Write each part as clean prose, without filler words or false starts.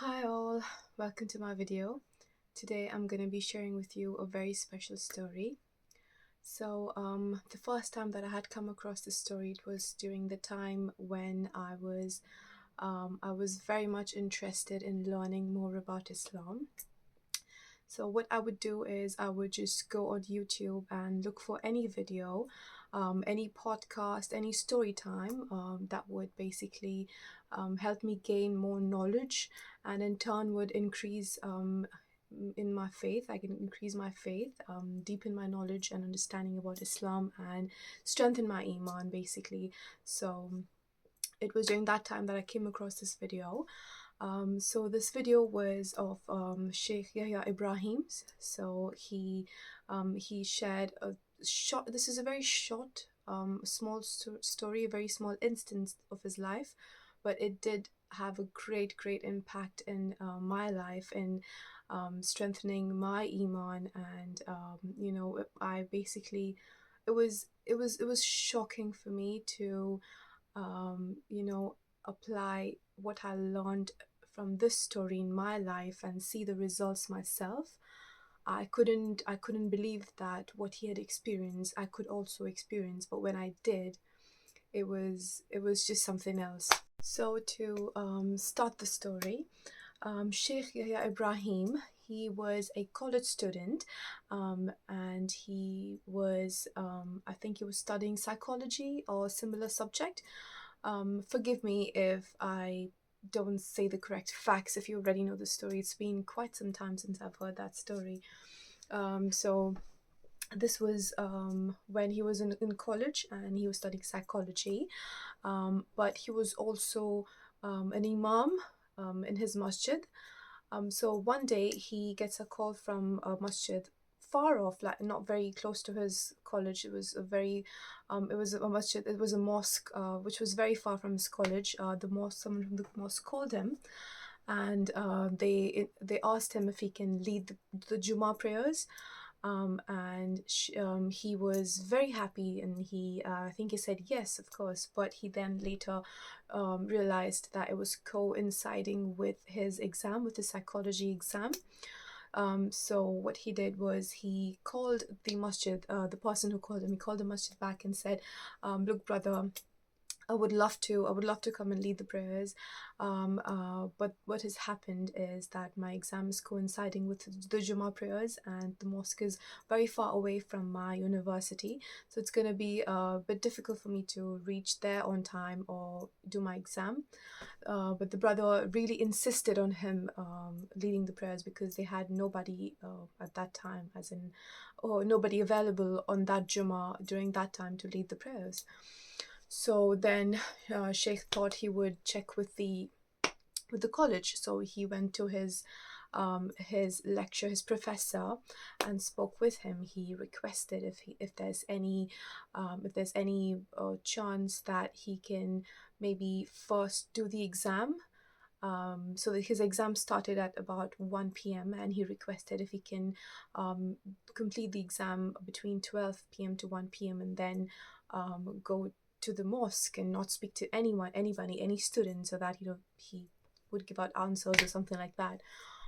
Hi all, welcome to my video. Today I'm going to be sharing with you a very special story. The first time that I had come across this story, it was during the time when I was very much interested in learning more about Islam. So what I would do is I would just go on YouTube and look for any video, any podcast, any story time that would basically help me gain more knowledge, and in turn would increase in my faith. I can increase my faith, deepen my knowledge and understanding about Islam, and strengthen my iman basically. So it was during that time that I came across this video. So this video was of Sheikh Yahya Ibrahim's. So he shared a short. This is a very short, small story, a very small instance of his life, but it did have a great impact in my life, in strengthening my iman, and I basically, it was shocking for me to um, you know, apply what I learned from this story in my life and see the results myself. I couldn't believe that what he had experienced I could also experience, but when I did, it was just something else. So to start the story, Sheikh Yahya Ibrahim, he was a college student, and he was, I think he was studying psychology or similar subject. Forgive me if I don't say the correct facts. If you already know the story, it's been quite some time since I've heard that story. So this was when he was in college and he was studying psychology, but he was also an imam in his masjid. So one day he gets a call from a masjid far off, like not very close to his college. It was a masjid, it was a mosque which was very far from his college. Someone from the mosque called him, and they asked him if he can lead the Jummah prayers. He was very happy, and I think he said yes, of course, but he then later realized that it was coinciding with his exam, with his psychology exam. So what he did was he called the masjid, the person who called him, he called the masjid back and said, look brother, I would love to come and lead the prayers. But what has happened is that my exam is coinciding with the Jummah prayers, and the mosque is very far away from my university. So it's going to be a bit difficult for me to reach there on time or do my exam. But the brother really insisted on him leading the prayers, because they had nobody at that time, or nobody available on that Jummah during that time to lead the prayers. So then Sheikh thought he would check with the college. So he went to his lecturer, his professor, and spoke with him. He requested if there's any chance that he can maybe first do the exam. So that his exam started at about 1 p.m. and he requested if he can complete the exam between 12 p.m. to 1 p.m. and then go to the mosque and not speak to anybody, any student, so that he would give out answers or something like that.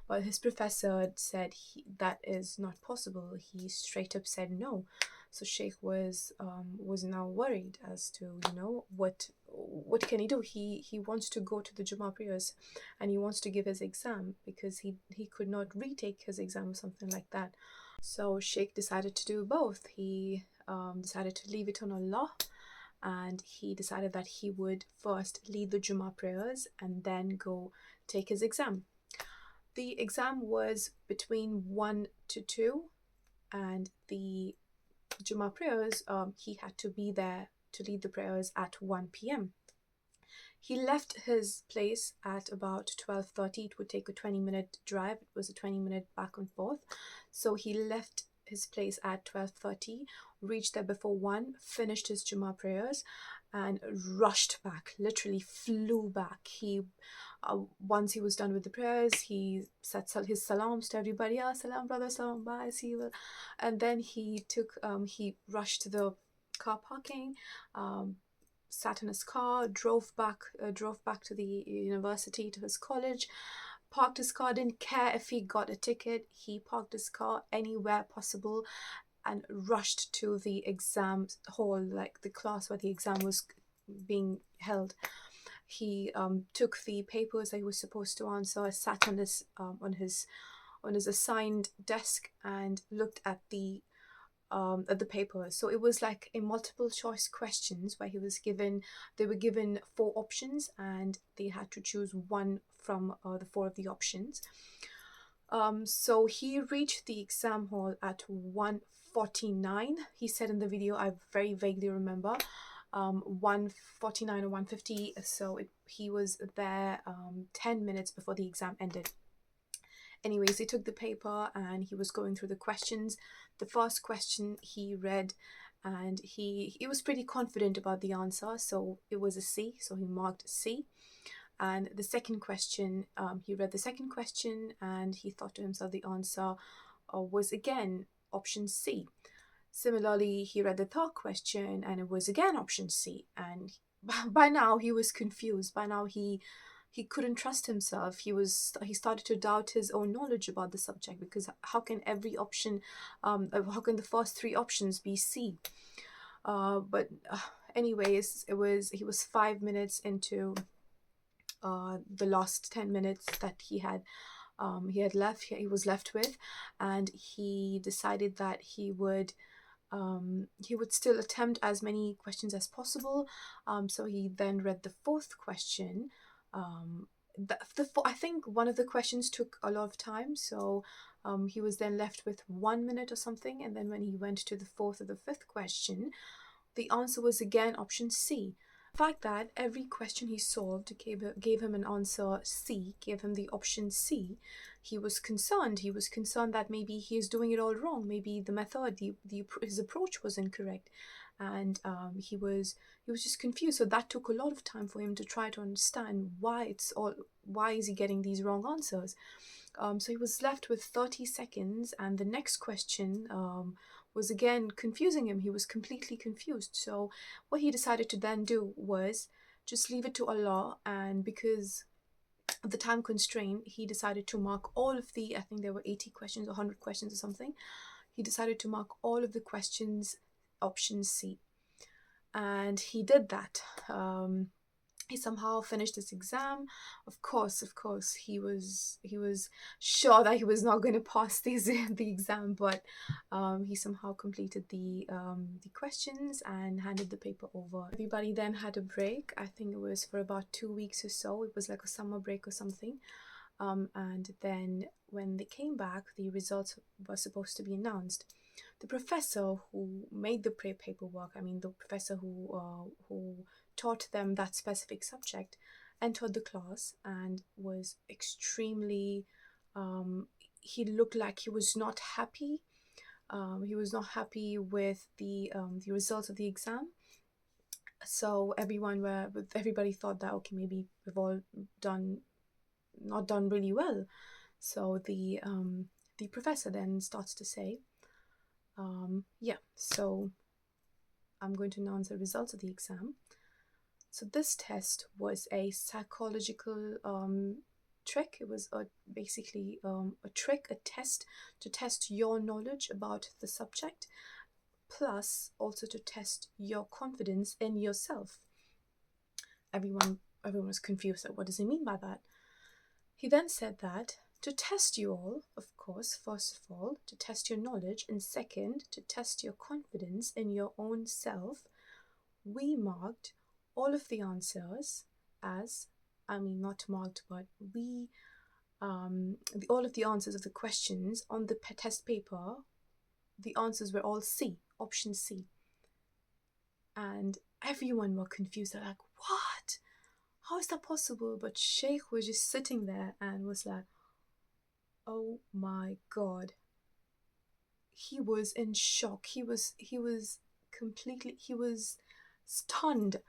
But his professor said that is not possible. He straight up said no. So Sheikh was now worried as to what can he do. He wants to go to the Jummah prayers, and he wants to give his exam, because he could not retake his exam or something like that. So Sheikh decided to do both. He decided to leave it on Allah, and he decided that he would first lead the Jummah prayers and then go take his exam. The exam was between 1 to 2, and the Jummah prayers, he had to be there to lead the prayers at 1 p.m. He left his place at about 12:30. It would take a 20-minute drive. It was a 20-minute back and forth. So he left his place at 12:30, reached there before 1, finished his Jummah prayers, and rushed back, literally flew back. Once he was done with the prayers, he said his salams to everybody. Ah, salam brother, salam, bye, see you. And then he rushed to the car parking, sat in his car, drove back to the university, to his college, parked his car, didn't care if he got a ticket. He parked his car anywhere possible and rushed to the exam hall, like the class where the exam was being held. He took the papers that he was supposed to answer, sat on his assigned desk and looked at the papers. So it was like a multiple choice questions where they were given 4 options and they had to choose one from the 4 of the options. So he reached the exam hall at 1:49. He said in the video, I very vaguely remember, 1:49 or 1:50. So he was there 10 minutes before the exam ended. Anyways, he took the paper and he was going through the questions. The first question he read and he was pretty confident about the answer, so it was a C, so he marked C. And the second question, he read the second question and he thought to himself the answer was again option C. Similarly, he read the third question and it was again option C. And by now he was confused. By now he couldn't trust himself. He started to doubt his own knowledge about the subject, because how can every option, how can the first 3 options be C? But anyways, he was 5 minutes into the last 10 minutes that he was left with, and he decided that he would still attempt as many questions as possible. So he then read the 4th question. I think one of the questions took a lot of time, so he was then left with 1 minute or something. And then when he went to the 4th or the 5th question, the answer was again option C. The fact that every question he solved gave him an answer C, gave him the option C, he was concerned. He was concerned that maybe he is doing it all wrong. Maybe the method, his approach was incorrect, and he was just confused. So that took a lot of time for him to try to understand why is he getting these wrong answers. So he was left with 30 seconds, and the next question was again confusing him. He was completely confused. So what he decided to then do was just leave it to Allah, and because of the time constraint, he decided to mark all of I think there were 80 questions or 100 questions or something. He decided to mark all of the questions option C, and he did that. He somehow finished this exam. Of course, he was sure that he was not going to pass the exam, but he somehow completed the questions and handed the paper over. Everybody then had a break. I think it was for about 2 weeks or so. It was like a summer break or something. And then when they came back, the results were supposed to be announced. The professor who made the paperwork, the professor who taught them that specific subject, entered the class and was extremely, he looked like he was not happy. He was not happy with the results of the exam. So everybody thought that, okay, maybe we've all not done really well. So the professor then starts to say, so I'm going to announce the results of the exam. So this test was a psychological trick. It was basically a trick, a test to test your knowledge about the subject, plus also to test your confidence in yourself. Everyone was confused. Like, what does he mean by that? He then said that to test you all, of course, first of all, to test your knowledge, and second, to test your confidence in your own self, we marked all of the answers as, not marked, but we, all of the answers of the questions on the test paper, the answers were all C, option C. And everyone were confused. They're like, what? How is that possible? But Sheikh was just sitting there and was like, oh my God. He was in shock. He was stunned.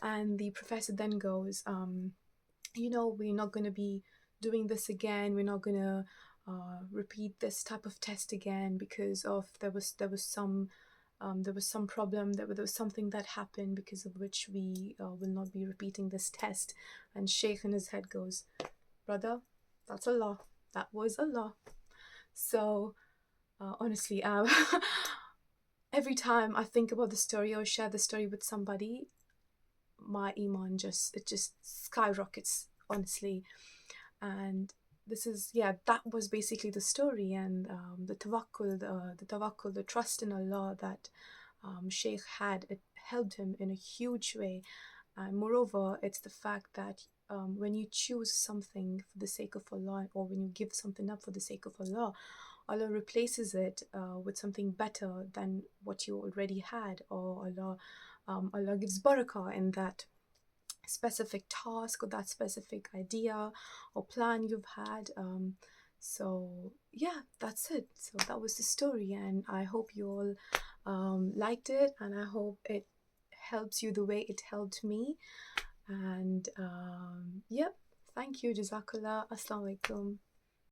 And the professor then goes, we're not going to be doing this again. We're not going to repeat this type of test again because of there was some problem, there was something that happened because of which we will not be repeating this test. And Sheikh in his head goes, brother, That's Allah. That was Allah. So honestly, every time I think about the story or share the story with somebody, my iman just skyrockets, honestly. And this is, yeah, that was basically the story. And the tawakkul, the trust in Allah that Sheikh had, it helped him in a huge way. And moreover, it's the fact that when you choose something for the sake of Allah, or when you give something up for the sake of Allah, Allah replaces it with something better than what you already had, or Allah gives barakah in that specific task or that specific idea or plan you've had. So yeah, that's it. So that was the story, and I hope you all liked it, and I hope it helps you the way it helped me. And yep, thank you. Jazakallah. Assalamu alaikum.